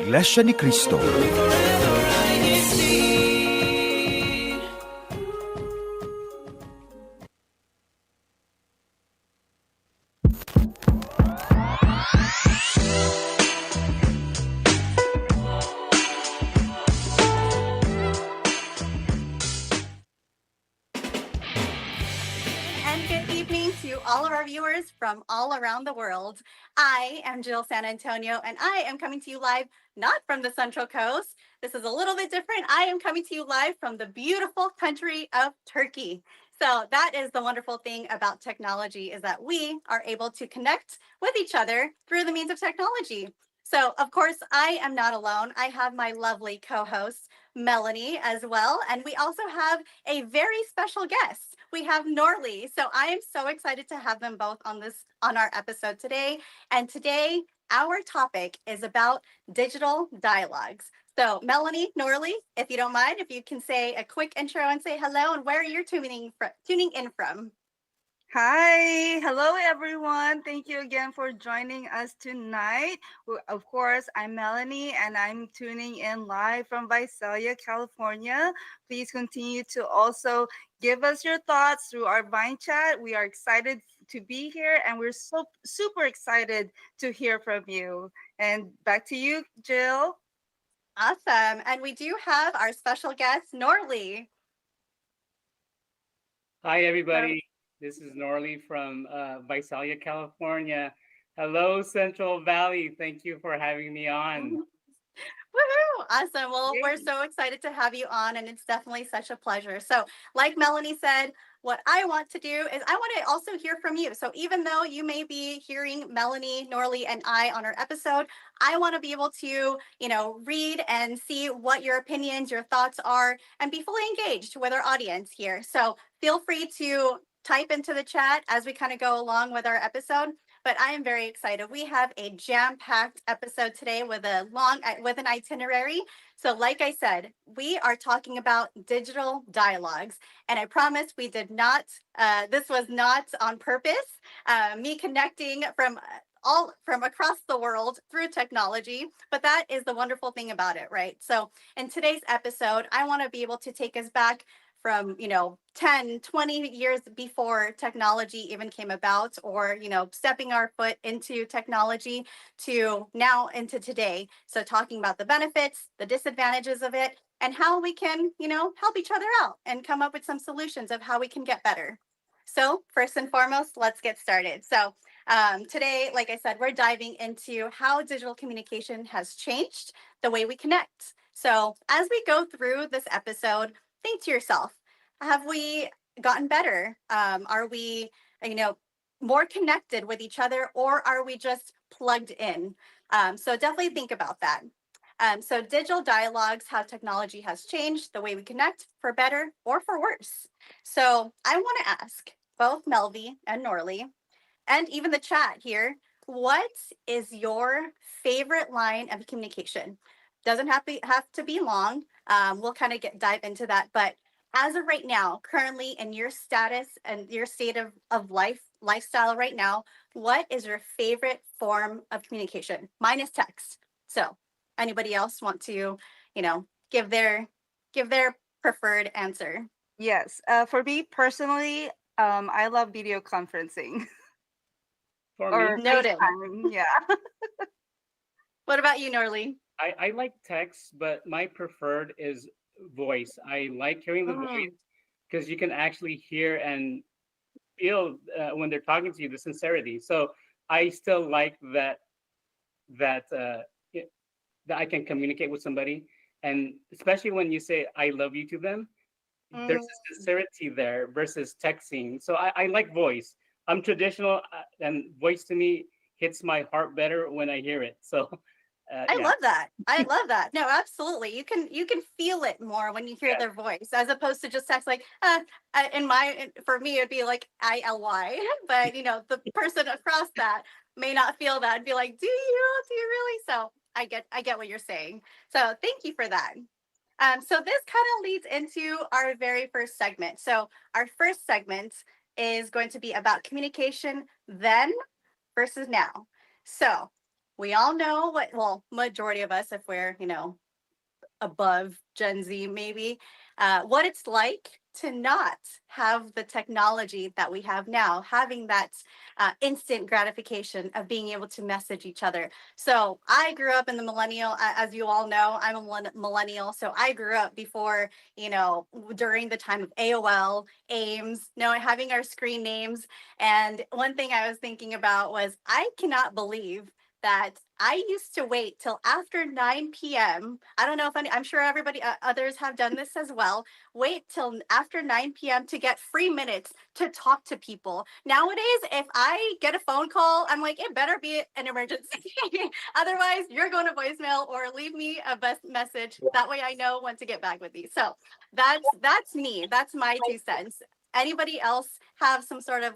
Iglesia ni Cristo. And good evening to all of our viewers from all around the world. I am Jill San Antonio, and I am coming to you live not from the Central Coast. This is a little bit different. I am coming to you live from the beautiful country of Turkey. So that is the wonderful thing about technology, is that we are able to connect with each other through the means of technology. So, of course, I am not alone. I have my lovely co-host, Melanie, as well. And we also have a very special guest. We have Norley. So I am so excited to have them both on our episode today. And today, our topic is about digital dialogues. So Melanie, Norley, if you don't mind, if you can say a quick intro and say hello and where you're tuning in from. Hi, hello everyone. Thank you again for joining us tonight. Of course, I'm Melanie and I'm tuning in live from Visalia, California. Please continue to also give us your thoughts through our Vine chat. We are excited to be here and we're so super excited to hear from you. And back to you, Jill. Awesome. And we do have our special guest, Norley. Hi, everybody. This is Norley from Visalia, California. Hello, Central Valley. Thank you for having me on. Woohoo! Awesome. Well, we're so excited to have you on, and it's definitely such a pleasure. So, like Melanie said, what I want to do is I want to also hear from you. So, even though you may be hearing Melanie, Norley, and I on our episode, I want to be able to, read and see what your opinions, your thoughts are, and be fully engaged with our audience here. So, feel free to type into the chat as we kind of go along with our episode. But I am very excited. We have a jam-packed episode today with an itinerary. So like I said, we are talking about digital dialogues. And I promise we did not, this was not on purpose. Me connecting from across the world through technology, but that is the wonderful thing about it, right? So in today's episode, I want to be able to take us back from 10, 20 years before technology even came about, or stepping our foot into technology to now into today. So talking about the benefits, the disadvantages of it, and how we can help each other out and come up with some solutions of how we can get better. So first and foremost, let's get started. So today, like I said, we're diving into how digital communication has changed the way we connect. So as we go through this episode, think to yourself, have we gotten better? Are we, more connected with each other, or are we just plugged in? So definitely think about that. So digital dialogues, how technology has changed the way we connect, for better or for worse. So I want to ask both Melvi and Norley, and even the chat here, what is your favorite line of communication? Doesn't have to be long. We'll kind of dive into that. But as of right now, currently in your status and your state of lifestyle right now, what is your favorite form of communication? Mine is text. So anybody else want to, give their preferred answer? Yes, for me personally, I love video conferencing. For Or me, Noted. FaceTime, yeah. What about you, Norley? I like text, but my preferred is voice. I like hearing the voice because you can actually hear and feel when they're talking to you, the sincerity. So I still like that that I can communicate with somebody, and especially when you say "I love you" to them, there's a sincerity there versus texting. So I like voice. I'm traditional, and voice to me hits my heart better when I hear it. So I love that. I love that. No, absolutely. You can feel it more when you hear their voice, as opposed to just text like, for me, it'd be like ILY, but the person across that may not feel that and be like, do you really? So I get what you're saying. So thank you for that. So this kind of leads into our very first segment. So our first segment is going to be about communication then versus now. So we all know what, well, majority of us, if we're, above Gen Z, maybe, what it's like to not have the technology that we have now, having that instant gratification of being able to message each other. So I grew up in the millennial, as you all know, I'm a millennial. So I grew up before, during the time of AOL, AIMS, having our screen names. And one thing I was thinking about was I cannot believe that I used to wait till after 9 p.m. I don't know if I'm sure everybody, others have done this as well. Wait till after 9 p.m. to get free minutes to talk to people. Nowadays, if I get a phone call, I'm like, it better be an emergency. Otherwise, you're going to voicemail or leave me a best message. That way I know when to get back with you. So that's me. That's my 2 cents. Anybody else have some sort of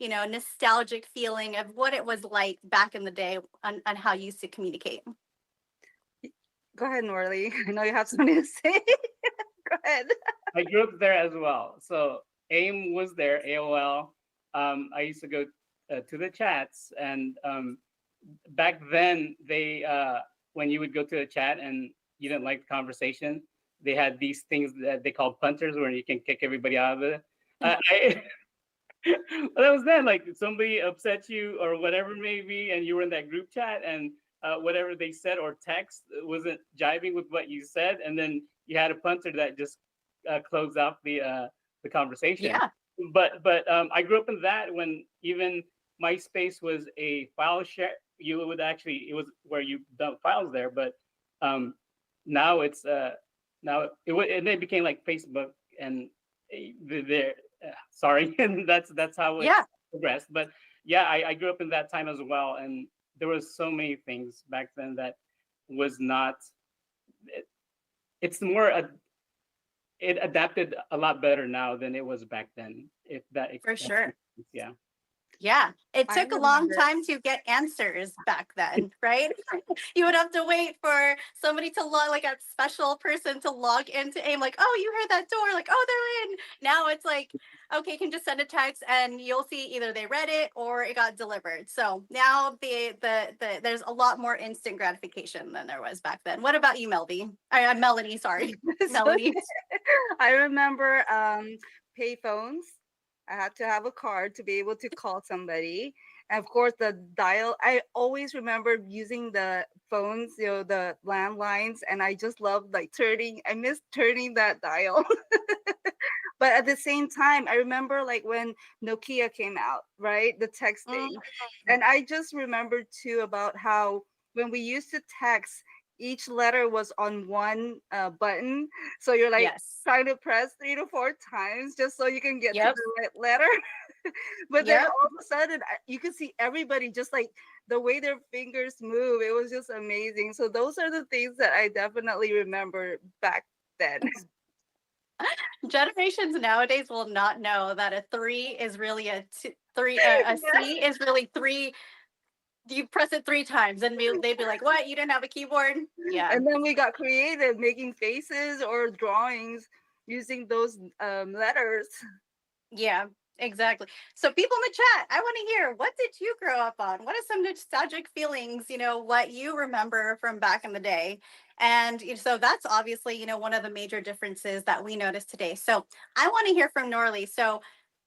nostalgic feeling of what it was like back in the day on how you used to communicate? Go ahead, Norley. I know you have something to say. Go ahead. I grew up there as well. So AIM was there, AOL. I used to go to the chats, and back then they when you would go to a chat and you didn't like the conversation, they had these things that they called punters, where you can kick everybody out of it. Well, that was then, like somebody upset you or whatever it may be, and you were in that group chat, and whatever they said or text wasn't jiving with what you said, and then you had a punter that just closed out the conversation. Yeah. But I grew up in that when even MySpace was a file share. You would actually, it was where you dump files there, but now it's now and it became like Facebook, and there. Sorry, and that's how it progressed. But yeah, I grew up in that time as well, and there was so many things back then that was not. It's more it adapted a lot better now than it was back then. If that For sure. Yeah. Yeah, it I took a long remember. time to get answers back then, right? You would have to wait for somebody to log, like a special person to log into AIM, like, oh, you heard that door, like, oh, they're in. Now it's like, okay, you can just send a text and you'll see either they read it or it got delivered. So now there's a lot more instant gratification than there was back then. What about you, Melanie? Sorry, Melanie. I remember payphones. I had to have a card to be able to call somebody. And of course, the dial, I always remember using the phones, the landlines, and I just loved I miss turning that dial. But at the same time, I remember when Nokia came out, right? The texting. And I just remember too about how when we used to text, each letter was on one button. So you're Yes. trying to press 3 to 4 times just so you can get to Yep. the right letter. But then Yep. all of a sudden, you could see everybody just the way their fingers move. It was just amazing. So those are the things that I definitely remember back then. Generations nowadays will not know that a 3 is really a three. A C is really 3. You press it 3 times, and they'd be like, "What? You didn't have a keyboard?" Yeah. And then we got creative, making faces or drawings using those letters. Yeah, exactly. So people in the chat, I want to hear, what did you grow up on? What are some nostalgic feelings, what you remember from back in the day? And so that's obviously, one of the major differences that we noticed today. So I want to hear from Norley. So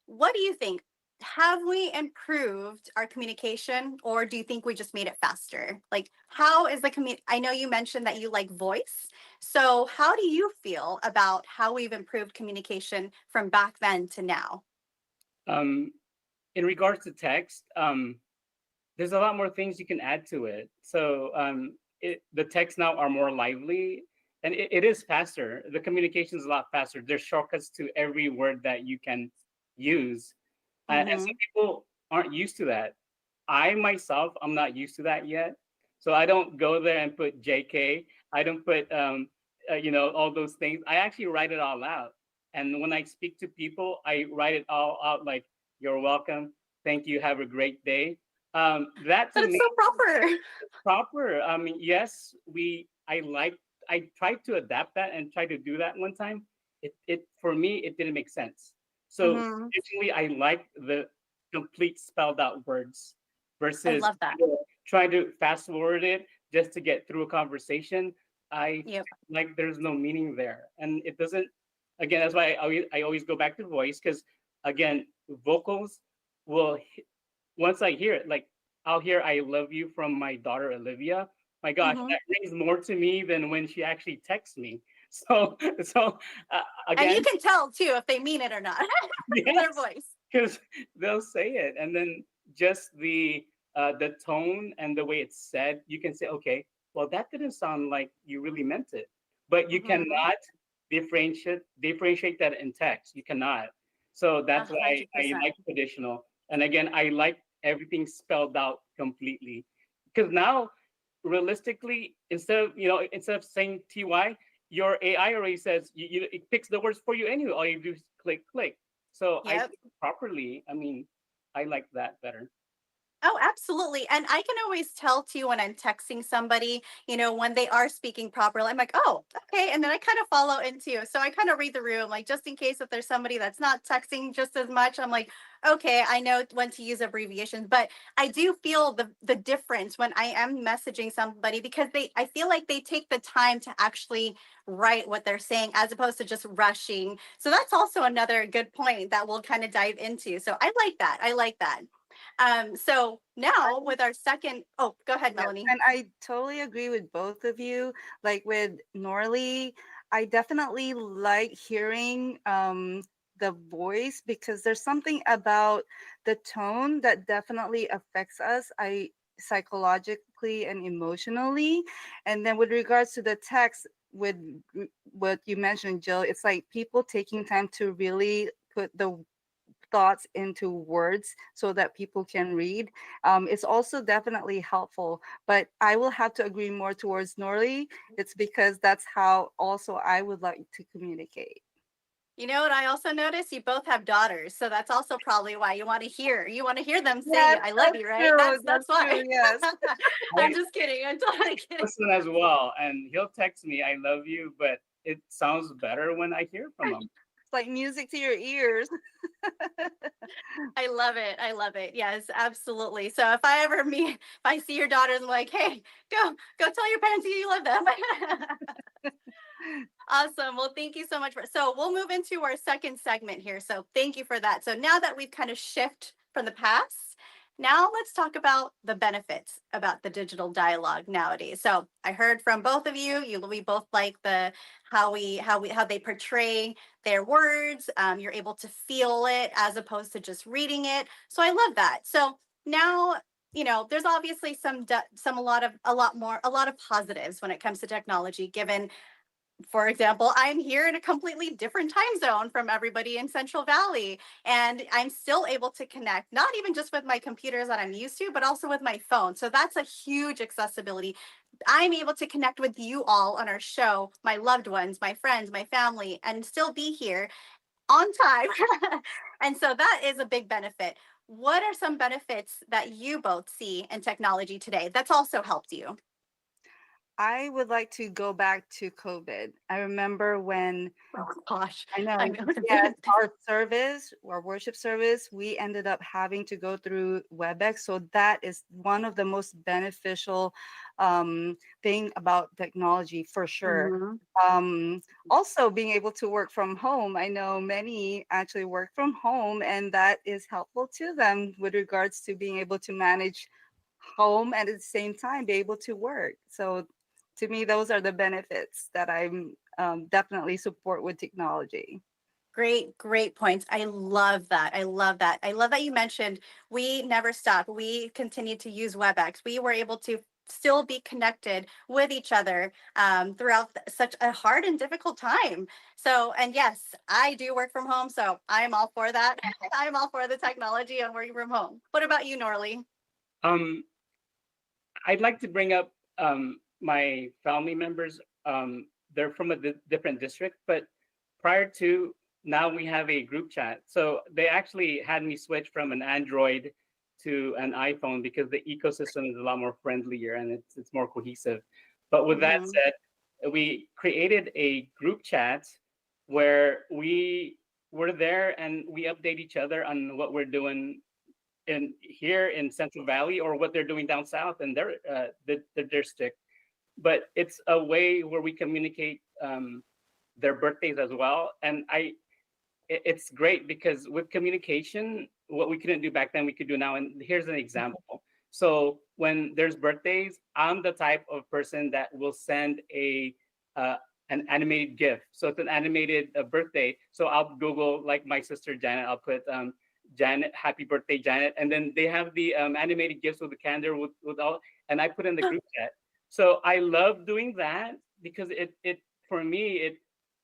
what do you think? Have we improved our communication, or do you think we just made it faster? Like, how is the I know you mentioned that you like voice. So how do you feel about how we've improved communication from back then to now? In regards to text, there's a lot more things you can add to it. So the texts now are more lively, and it is faster. The communication is a lot faster. There's shortcuts to every word that you can use. And some people aren't used to that. I myself, I'm not used to that yet. So I don't go there and put JK. I don't put, all those things. I actually write it all out. And when I speak to people, I write it all out like, you're welcome. Thank you. Have a great day. That to But it's me so proper. is proper. I mean, yes, I tried to adapt that and try to do that one time. It for me, it didn't make sense. So Mhm. usually I like the complete spelled out words I versus love that. trying to fast forward it just to get through a conversation, I Yep. like there's no meaning there, and it doesn't. Again, that's why I always go back to voice, because again, vocals will once I hear it, like I'll hear "I love you" from my daughter Olivia. My gosh, Mhm. that rings more to me than when she actually texts me. So, so And you again, can tell too if they mean it or not in their yes, voice. because they'll say it, and then just the tone and the way it's said, you can say, okay, well, that didn't sound like you really meant it, but you Mhm. cannot differentiate that in text. You cannot. So A that's why hundred I percent. like traditional. And again, I like everything spelled out completely, because now, realistically, instead of saying ty, your AI already says it picks the words for you anyway. All you do is click. So I Yep. think properly, I mean, I like that better. Oh, absolutely. And I can always tell too when I'm texting somebody, when they are speaking properly. I'm like, oh, okay. And then I kind of follow into. So I kind of read the room, like just in case if there's somebody that's not texting just as much, I'm like, okay, I know when to use abbreviations. But I do feel the difference when I am messaging somebody because I feel like they take the time to actually write what they're saying as opposed to just rushing. So that's also another good point that we'll kind of dive into. So I like that. I like that. So now with our second, oh, go ahead, Yes, Melanie. and I totally agree with both of you. Like with Norley, I definitely like hearing the voice because there's something about the tone that definitely affects us. I psychologically and emotionally. And then with regards to the text, with what you mentioned, Jill, it's like people taking time to really put the thoughts into words so that people can read. It's also definitely helpful, but I will have to agree more towards Norley. It's because that's how also I would like to communicate. You know what I also noticed? You both have daughters, so that's also probably why you want to hear them say Yes, I love that's you, right? true. That's That's true. why. Yes. I'm I just kidding. I'm totally kidding. listen as well, and he'll text me "I love you," but it sounds better when I hear from him. It's like music to your ears. I love it. I love it. Yes, absolutely. So if I see your daughters, I'm like, hey, go tell your parents you love them. Awesome. Well, thank you so much so we'll move into our second segment here. So thank you for that. So now that we've kind of shift from the past, now let's talk about the benefits about the digital dialogue nowadays. So I heard from both of you. We both like how they portray their words. You're able to feel it as opposed to just reading it. So I love that. So now there's obviously a lot of positives when it comes to technology given, for example, I'm here in a completely different time zone from everybody in Central Valley, and I'm still able to connect, not even just with my computers that I'm used to, but also with my phone. So that's a huge accessibility. I'm able to connect with you all on our show, my loved ones, my friends, my family, and still be here on time. And so that is a big benefit. What are some benefits that you both see in technology today that's also helped you? I would like to go back to COVID. I remember when Oh gosh, I I know. know. Yes, our service, our worship service, we ended up having to go through WebEx. So that is one of the most beneficial thing about technology for sure. Mhm. Also, being able to work from home. I know many actually work from home, and that is helpful to them with regards to being able to manage home and at the same time be able to work. So to me, those are the benefits that I'm definitely support with technology. Great, great points. I love that. I love that. I love that you mentioned we never stopped. We continued to use WebEx. We were able to still be connected with each other throughout such a hard and difficult time. So, and yes, I do work from home. So I'm all for that. I'm all for the technology and working from home. What about you, Norley? Um, I'd like to bring up my family members. They're from a different district, but prior to now, we have a group chat. So they actually had me switch from an Android to an iPhone because the ecosystem is a lot more friendlier and it's more cohesive. But with that Hmm. said, we created a group chat where we were there and we update each other on what we're doing in here in Central Valley or what they're doing down south in their district. But it's a way where we communicate their birthdays as well. And it's great because with communication, what we couldn't do back then, we could do now. And here's an example. So when there's birthdays, I'm the type of person that will send an animated GIF. So it's an animated birthday. So I'll Google, like my sister Janet, I'll put Janet, happy birthday, Janet. And then they have the animated GIFs with the candle with all, and I put in the group chat. So I love doing that because it for me,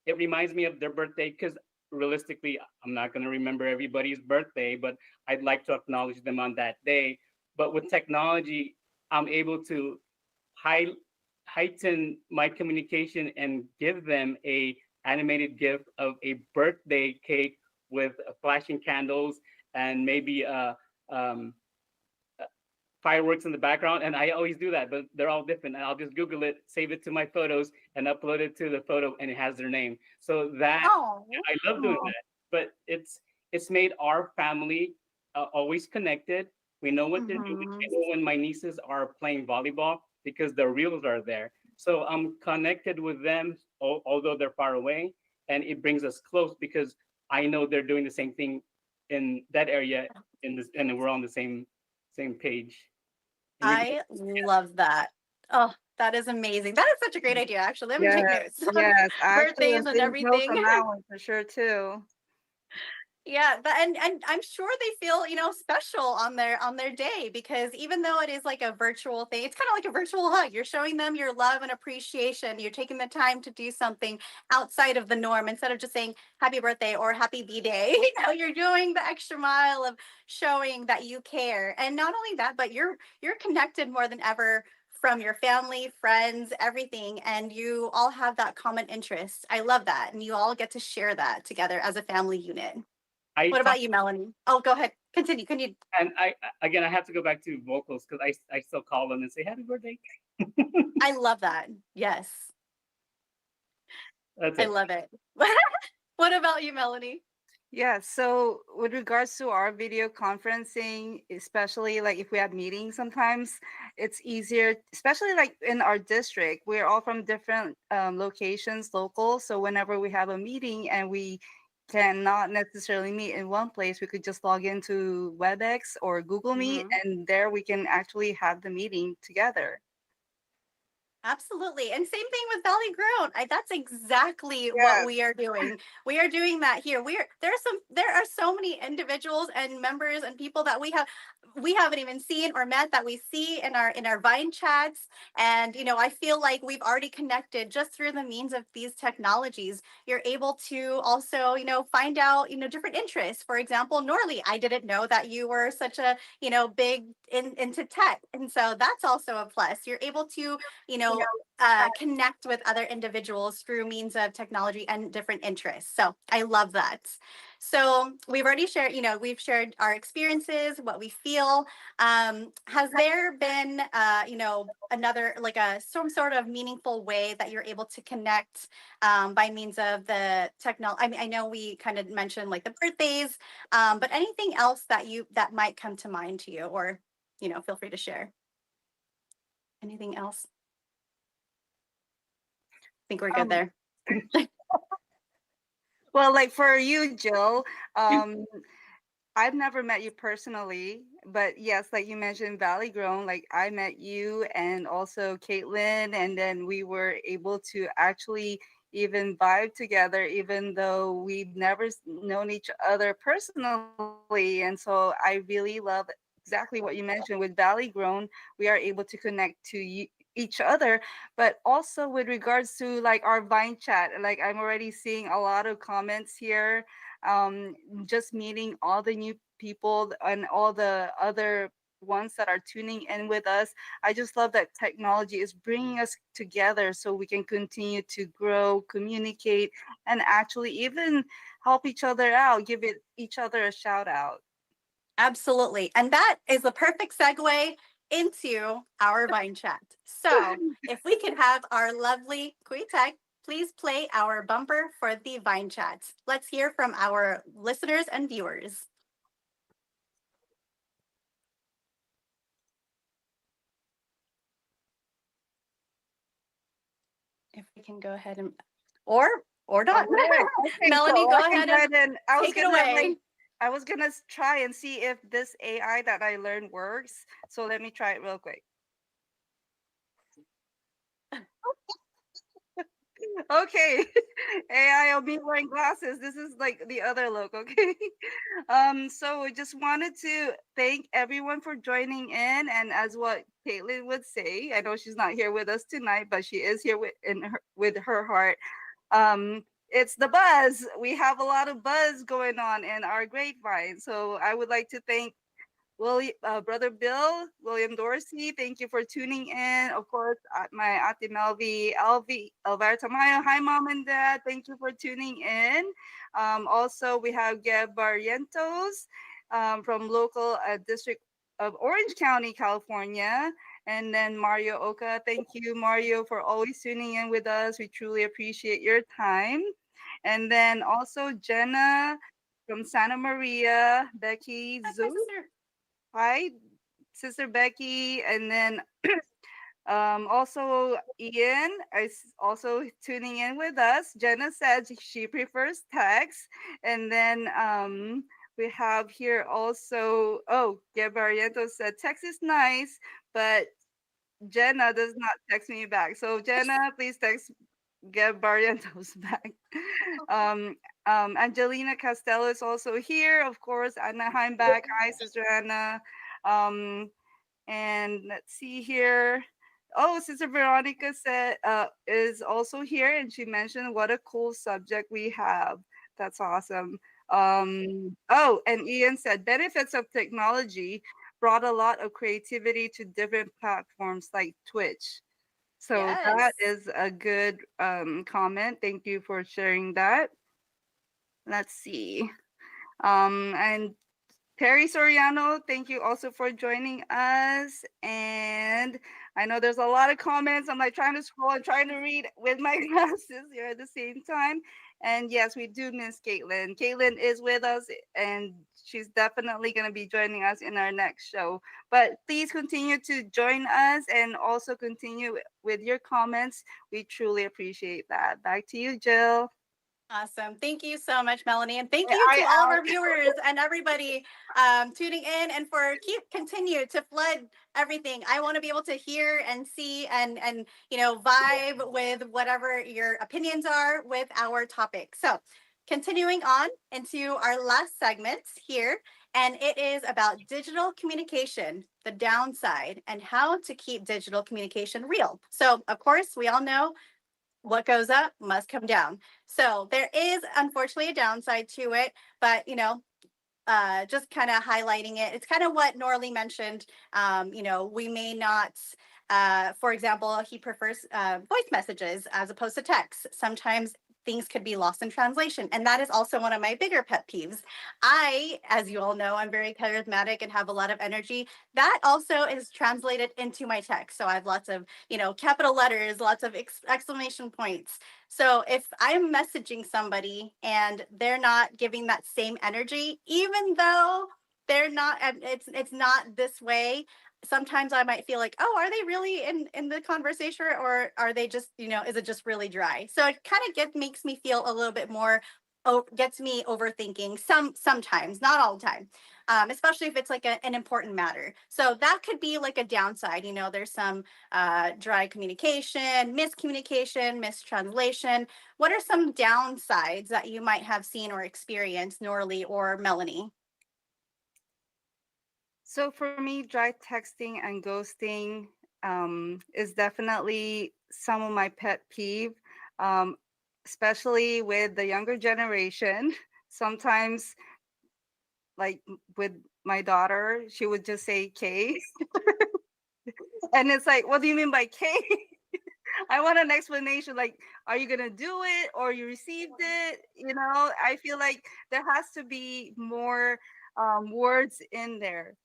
it reminds me of their birthday, because realistically, I'm not going to remember everybody's birthday, but I'd like to acknowledge them on that day. But with technology, I'm able to heighten my communication and give them a animated GIF of a birthday cake with flashing candles and maybe fireworks in the background. And I always do that, but they're all different. And I'll just Google it, save it to my photos, and upload it to the photo, and it has their name. So that I love doing that. But it's made our family always connected. We know what they're doing. I know when my nieces are playing volleyball because the reels are there. So I'm connected with them, although they're far away, and it brings us close because I know they're doing the same thing in that area, and we're on the same page. I love that. Oh, that is amazing. That is such a great idea, actually. Let me take notes. Yes, I actually Birthdays am and taking notes everything. on that one for sure too. Yeah, and I'm sure they feel, special on their day, because even though it is like a virtual thing, it's kind of like a virtual hug. You're showing them your love and appreciation. You're taking the time to do something outside of the norm instead of just saying happy birthday or happy B-day. You're doing the extra mile of showing that you care. And not only that, but you're connected more than ever from your family, friends, everything, and you all have that common interest. I love that. And you all get to share that together as a family unit. What about you, Melanie? Oh, go ahead. Continue. And I have to go back to vocals because I still call them and say happy birthday. I love that. Yes. That's I it. love it. What about you, Melanie? Yeah, so with regards to our video conferencing, especially like if we have meetings, sometimes it's easier, especially like in our district. We're all from different locations, local. So whenever we have a meeting and we cannot necessarily meet in one place, we could just log into WebEx or Google Meet, and there we can actually have the meeting together. Absolutely. And same thing with Valley Grown. That's exactly what we are doing. We are doing that here. There are so many individuals and members and people that we haven't even seen or met that we see in our Vine chats. And, I feel like we've already connected just through the means of these technologies. You're able to also, find out, different interests. For example, Norley, I didn't know that you were such a, big into tech. And so that's also a plus. You're able to, connect with other individuals through means of technology and different interests. So I love that. So we've already shared, we've shared our experiences, what we feel. Has there been, another, like some sort of meaningful way that you're able to connect by means of the technology? I mean, I know we kind of mentioned like the birthdays, but anything else that might come to mind to you, or, feel free to share. Anything else? I think we're good there. Well, like for you, Jill, I've never met you personally, but yes, like you mentioned, Valley Grown, like I met you and also Caitlin, and then we were able to actually even vibe together, even though we've never known each other personally. And so I really love exactly what you mentioned with Valley Grown. We are able to connect to each other, but also with regards to like our Vine chat, like I'm already seeing a lot of comments here, just meeting all the new people and all the other ones that are tuning in with us. I just love that technology is bringing us together so we can continue to grow, communicate, and actually even help each other out, give each other a shout out. Absolutely. And that is the perfect segue into our Vine chat. So if we could have our lovely Kuitek please play our bumper for the Vine chat. Let's hear from our listeners and viewers. can go ahead and, or not. Okay, Melanie, so go I can ahead go and I was take it gonna away. I was gonna try and see if this AI that I learned works. So let me try it real quick. Okay, AI of me wearing glasses. This is like the other look, okay? So I just wanted to thank everyone for joining in, and as what Caitlin would say, I know she's not here with us tonight, but she is here with her heart. It's the buzz. We have a lot of buzz going on in our grapevine. So I would like to thank Brother Bill, William Dorsey, thank you for tuning in. Of course, my Ate Elvi, Elvira Tamayo. Hi, Mom and Dad. Thank you for tuning in. Also, we have Gab Barrientos from local district of Orange County, California. And then Mario Oka. Thank you, Mario, for always tuning in with us. We truly appreciate your time. And then also Jenna from Santa Maria, Becky Hi, Zoo. sister. Hi, Sister Becky, and then also Ian is also tuning in with us. Jenna said she prefers text, and then we have here also. Oh, Gabariento said text is nice, but Jenna does not text me back. So Jenna, please text Gabarientos back. Um, Angelina Castello is also here, of course. Anna Heimback. Hi, Sister Anna. Um, and let's see here. Oh, Sister Veronica said is also here, and she mentioned what a cool subject we have. That's awesome. Oh, and Ian said benefits of technology brought a lot of creativity to different platforms like Twitch. So that Yes. is a good comment. Thank you for sharing that. Let's see. And Terry Soriano, thank you also for joining us. And I know there's a lot of comments. I'm like trying to scroll and trying to read with my glasses here at the same time. And yes, we do miss Caitlin. Caitlin is with us and she's definitely going to be joining us in our next show. But please continue to join us and also continue with your comments. We truly appreciate that. Back to you, Jill. Awesome. Thank you so much, Melanie. And thank Yeah, you to all of our viewers and everybody tuning in and for continue to flood everything. I want to be able to hear and see and vibe with whatever your opinions are with our topic. So continuing on into our last segment here, and it is about digital communication, the downside, and how to keep digital communication real. So of course, we all know what goes up must come down. So there is unfortunately a downside to it, but just kind of highlighting it. It's kind of what Norley mentioned. We may not, for example, he prefers voice messages as opposed to text. Sometimes things could be lost in translation. And that is also one of my bigger pet peeves. As you all know, I'm very charismatic and have a lot of energy. That also is translated into my text. So I have lots of, capital letters, lots of exclamation points. So if I'm messaging somebody and they're not giving that same energy, even though they're not, it's not this way. Sometimes I might feel like, oh, are they really in the conversation, or are they just, is it just really dry? So it kind of makes me feel a little bit more, gets me overthinking sometimes, not all the time. Especially if it's like an important matter. So that could be like a downside. There's some dry communication, miscommunication, mistranslation. What are some downsides that you might have seen or experienced, Norley or Melanie? So for me, dry texting and ghosting is definitely some of my pet peeve, um, especially with the younger generation. Sometimes, like with my daughter, she would just say K. And it's like, what do you mean by K? I want an explanation. Like, are you going to do it or you received it? I feel like there has to be more words in there.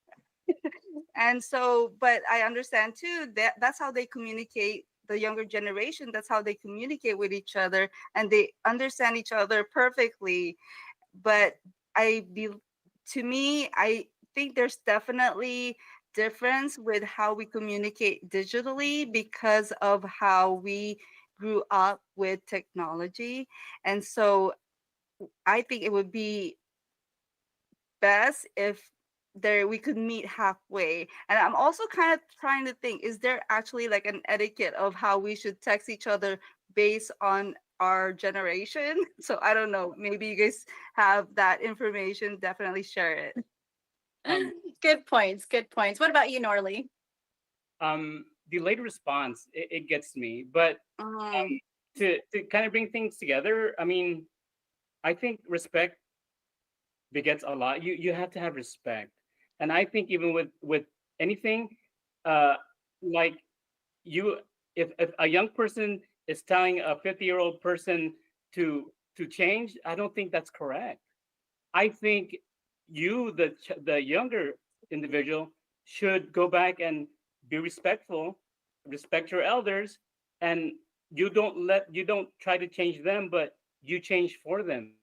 And so, but I understand too that that's how they communicate. The younger generation, that's how they communicate with each other, and they understand each other perfectly. But to me, I think there's definitely difference with how we communicate digitally because of how we grew up with technology. And so I think it would be best if there we could meet halfway. And I'm also kind of trying to think, is there actually like an etiquette of how we should text each other based on our generation? So I don't know. Maybe you guys have that information. Definitely share it. Um, Good points. Good points. What about you, Norley? Delayed response, it gets me. But Mm, to kind of bring things together, I mean, I think respect begets a lot. You have to have respect, and I think even with anything, uh, like you, if a young person is telling a 50-year-old person to change, I don't think that's correct. I think you, the younger individual, should go back and be respectful, respect your elders, and you don't try to change them, but you change for them.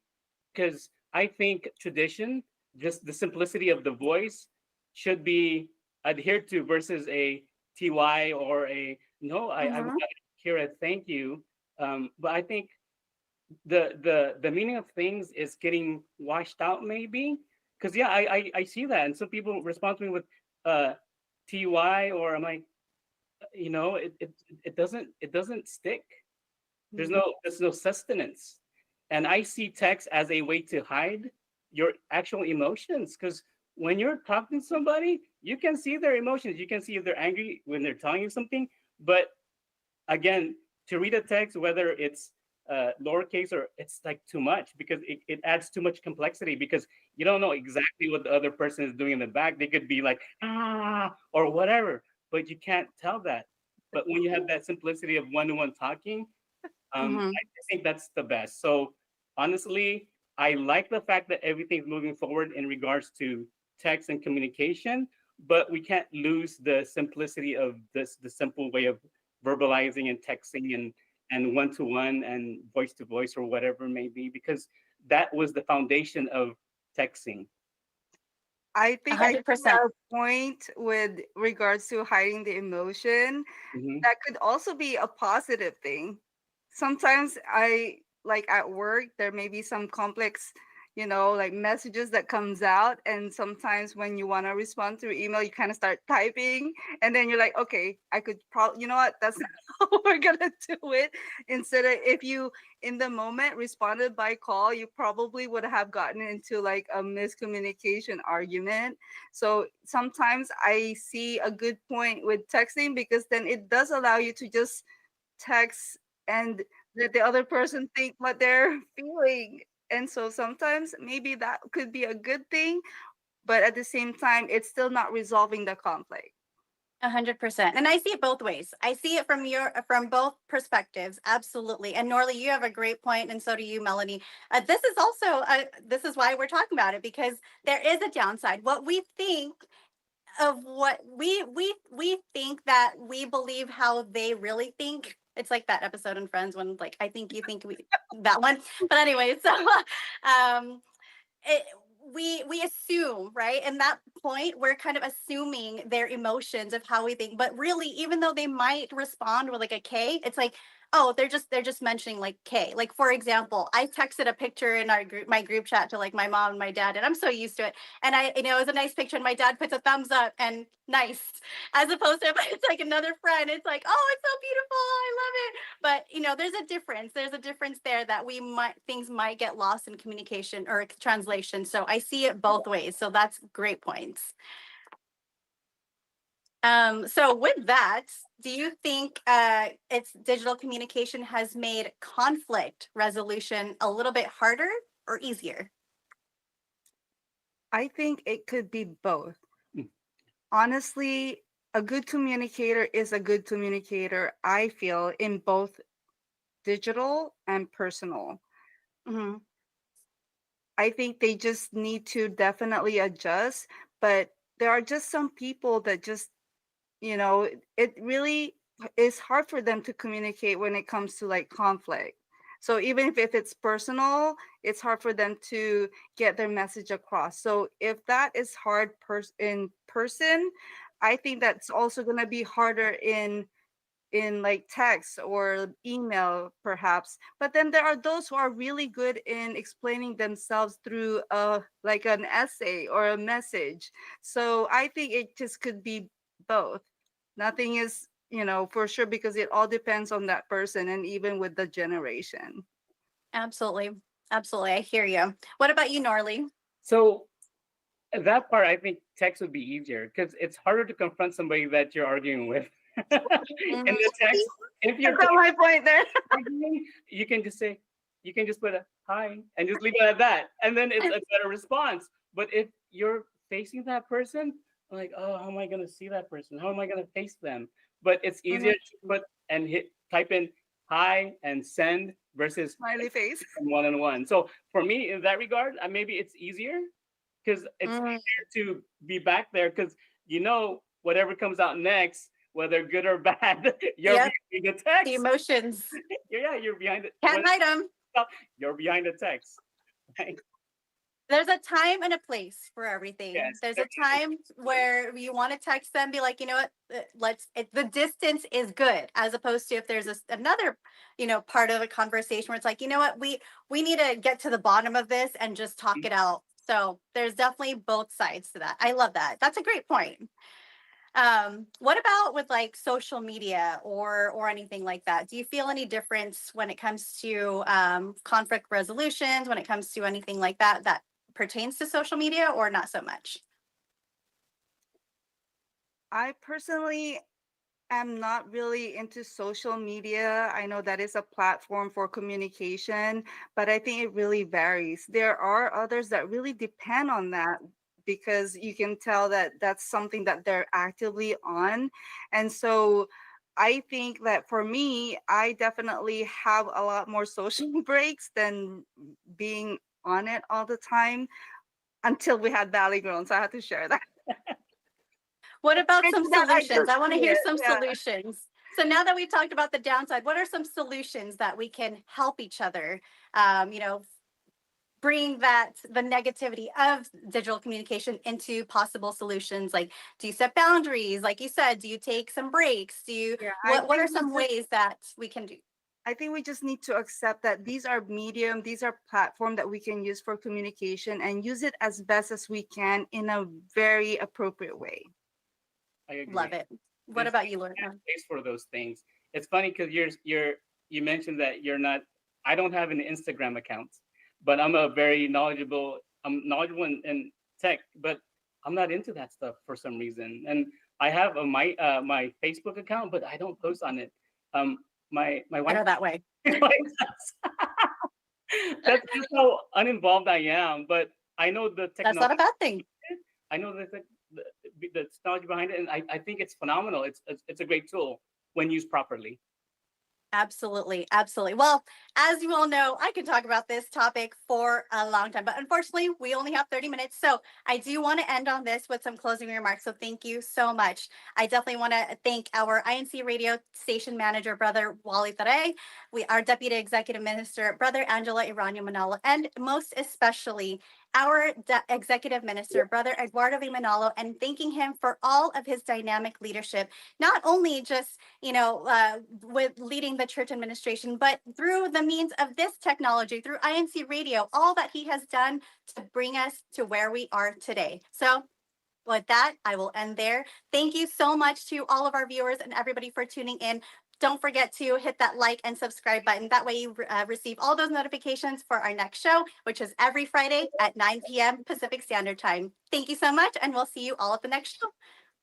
Because I think tradition, just the simplicity of the voice, should be adhered to versus a TY or a no. I want mhm. to hear a thank you. But I think the meaning of things is getting washed out maybe, because yeah, I see that, and some people respond to me with uh TY, or I'm like, it doesn't stick. There's no sustenance. And I see text as a way to hide your actual emotions, because when you're talking to somebody, you can see their emotions. You can see if they're angry when they're telling you something. But again, to read a text, whether it's lowercase or it's like too much, because it adds too much complexity, because you don't know exactly what the other person is doing in the back. They could be like, or whatever, but you can't tell that. But when you have that simplicity of one-to-one talking, Mhm. I think that's the best. So honestly, I like the fact that everything's moving forward in regards to text and communication, but we can't lose the simplicity of the simple way of verbalizing and texting and one to one and voice to voice or whatever it may be, because that was the foundation of texting. I think I see 100%. a point with regards to hiding the emotion. Hmm. That could also be a positive thing. Sometimes I like at work there may be some complex, like messages that comes out, and sometimes when you want to respond through email you kind of start typing, and then you're like, okay, I could probably, you know what, that's not how we're gonna do it. Instead of, if you in the moment responded by call, you probably would have gotten into like a miscommunication argument. So sometimes I see a good point with texting, because then it does allow you to just text and let the other person think what they're feeling. And so sometimes maybe that could be a good thing, but at the same time, it's still not resolving the conflict. 100%. And I see it both ways. I see it from both perspectives. Absolutely. And Norley, you have a great point, and so do you, Melanie. This is also this is why we're talking about it, because there is a downside. What we think of what we think that we believe how they really think. It's like that episode in Friends when like I think you think we that one. But anyway, so um it, we assume, right, and that point we're kind of assuming their emotions of how we think, but really even though they might respond with like a K, it's like, oh, they're just mentioning like K. Like for example, I texted a picture in our group, my group chat, to like my mom and my dad, and I'm so used to it, and I, it was a nice picture, and my dad puts a thumbs up and nice, as opposed to if it's like another friend, it's like, oh, it's so beautiful, I love it. But there's a difference there, that we might things might get lost in communication or translation. So I see it both ways, so that's great points. So with that, do you think it's digital communication has made conflict resolution a little bit harder or easier? I think it could be both. Honestly, a good communicator is a good communicator, I feel, in both digital and personal. Hmm. I think they just need to definitely adjust, but there are just some people that just, it really is hard for them to communicate when it comes to like conflict. So even if it's personal, it's hard for them to get their message across. So if that is hard in person, I think that's also going to be harder in in like text or email perhaps, but then there are those who are really good in explaining themselves through like an essay or a message. So I think it just could be both. Nothing is, for sure, because it all depends on that person and even with the generation. Absolutely. Absolutely. I hear you. What about you, Norley? So that part, I think text would be easier because it's harder to confront somebody that you're arguing with. In Mhm. the text, if you're That's my point there. arguing, you can just say, you can just put a hi and just leave it at that. And then it's a better response. But if you're facing that person, like, oh, how am I going to see that person? How am I going to face them? But it's easier to put and type in hi and send versus Smiley face. one-on-one. So for me, in that regard, maybe it's easier because it's Mhm. easier to be back there because whatever comes out next, whether good or bad, you're Yep. behind the The text. emotions. Yeah, you're behind it. Can't hide them. You're behind the text. Right? There's a time and a place for everything. Yes, There's a time where you want to text them, be like, you know what, the distance is good, as opposed to if there's another, part of a conversation where it's like, you know what, we need to get to the bottom of this and just talk it out. So there's definitely both sides to that. I love that. That's a great point. What about with like social media or anything like that? Do you feel any difference when it comes to conflict resolutions, when it comes to anything like that pertains to social media, or not so much? I personally am not really into social media. I know that is a platform for communication, but I think it really varies. There are others that really depend on that because you can tell that that's something that they're actively on. And so I think that for me, I definitely have a lot more social breaks than being on it all the time until we had Valley Grown. So I had to share that. What about And some that I solutions? just I want to see hear it. some Yeah. solutions. So now that we've talked about the downside, what are some solutions that we can help each other, bring the negativity of digital communication into possible solutions? Like, do you set boundaries? Like you said, do you take some breaks? Yeah, What are some ways that we can do? I think we just need to accept that these are medium, these are platform that we can use for communication and use it as best as we can in a very appropriate way. I agree. Love it. What There's about you, Lorna? space for those things. It's funny because you mentioned that you're not. I don't have an Instagram account, but I'm knowledgeable. I'm knowledgeable in tech, but I'm not into that stuff for some reason. And I have my Facebook account, but I don't post on it. My I wife. know that way. That's how uninvolved I am. But I know the That's not technology. a bad thing. I know the technology behind it, and I think it's phenomenal. It's a great tool when used properly. Absolutely. Absolutely. Well, as you all know, I could talk about this topic for a long time, but unfortunately, we only have 30 minutes. So I do want to end on this with some closing remarks. So thank you so much. I definitely want to thank our INCRadio station manager, Brother Wally Taray, our Deputy Executive Minister, Brother Angela Irano Manalo, and most especially our Executive Minister, Brother Eduardo V. Manalo, and thanking him for all of his dynamic leadership, not only just with leading the church administration, but through the means of this technology, through INCRadio, all that he has done to bring us to where we are today. So with that, I will end there. Thank you so much to all of our viewers and everybody for tuning in. Don't forget to hit that like and subscribe button. That way you receive all those notifications for our next show, which is every Friday at 9 p.m. Pacific Standard Time. Thank you so much, and we'll see you all at the next show.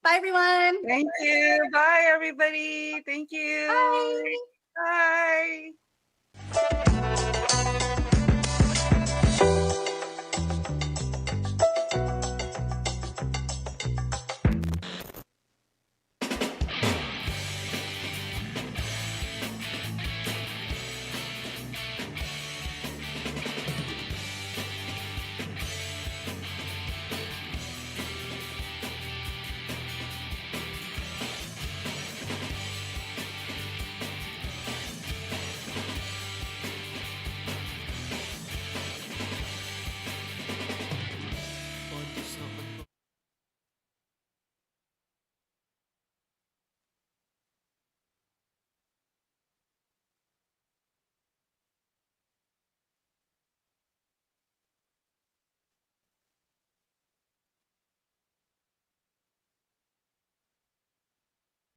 Bye, everyone. Thank you. Bye, everybody. Thank you. Bye. Bye.